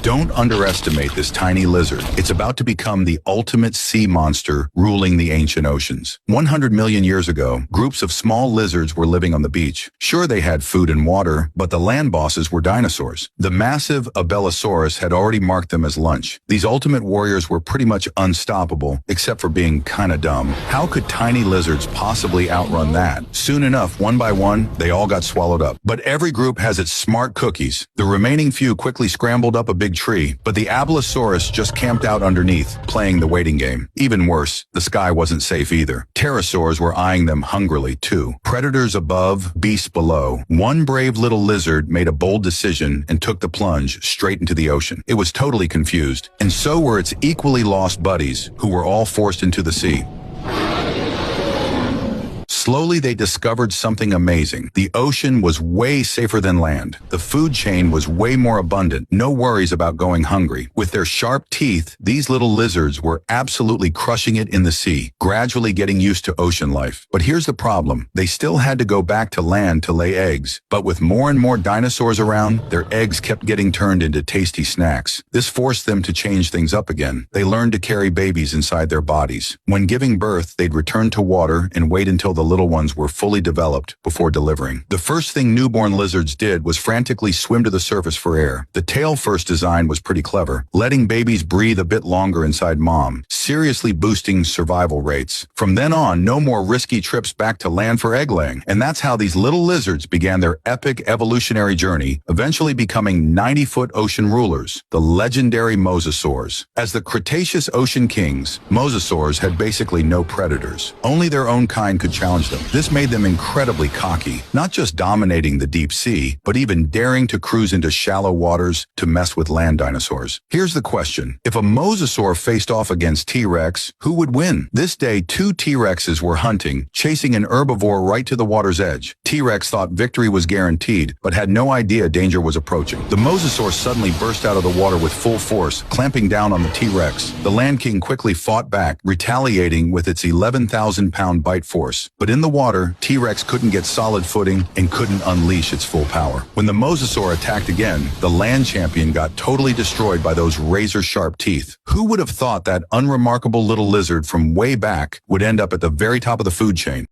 Don't underestimate this tiny lizard. It's about to become the ultimate sea monster ruling the ancient oceans. 100 million years ago, groups of small lizards were living on the beach. Sure, they had food and water, but the land bosses were dinosaurs. The massive Abelisaurus had already marked them as lunch. These ultimate warriors were pretty much unstoppable, except for being kinda dumb. How could tiny lizards possibly outrun that? Soon enough, one by one, they all got swallowed up. But every group has its smart cookies. The remaining few quickly scrambled up a big tree, but the Abelisaurus just camped out underneath, playing the waiting game. Even worse, the sky wasn't safe either. Pterosaurs were eyeing them hungrily, too. Predators above, beasts below. One brave little lizard made a bold decision and took the plunge straight into the ocean. It was totally confused, and so were its equally lost buddies, who were all forced into the sea. Slowly, they discovered something amazing. The ocean was way safer than land. The food chain was way more abundant. No worries about going hungry. With their sharp teeth, these little lizards were absolutely crushing it in the sea, gradually getting used to ocean life. But here's the problem. They still had to go back to land to lay eggs. But with more and more dinosaurs around, their eggs kept getting turned into tasty snacks. This forced them to change things up again. They learned to carry babies inside their bodies. When giving birth, they'd return to water and wait until the little ones were fully developed before delivering. The first thing newborn lizards did was frantically swim to the surface for air. The tail-first design was pretty clever, letting babies breathe a bit longer inside mom, seriously boosting survival rates. From then on, no more risky trips back to land for egg laying. And that's how these little lizards began their epic evolutionary journey, eventually becoming 90-foot ocean rulers, the legendary mosasaurs. As the Cretaceous ocean kings, mosasaurs had basically no predators. Only their own kind could challenge them. This made them incredibly cocky, not just dominating the deep sea, but even daring to cruise into shallow waters to mess with land dinosaurs. Here's the question. If a mosasaur faced off against T-Rex, who would win? This day, two T-Rexes were hunting, chasing an herbivore right to the water's edge. T-Rex thought victory was guaranteed, but had no idea danger was approaching. The mosasaur suddenly burst out of the water with full force, clamping down on the T-Rex. The Land King quickly fought back, retaliating with its 11,000-pound bite force. But in the water, T-Rex couldn't get solid footing and couldn't unleash its full power. When the mosasaur attacked again, the land champion got totally destroyed by those razor-sharp teeth. Who would have thought that unremarkable little lizard from way back would end up at the very top of the food chain?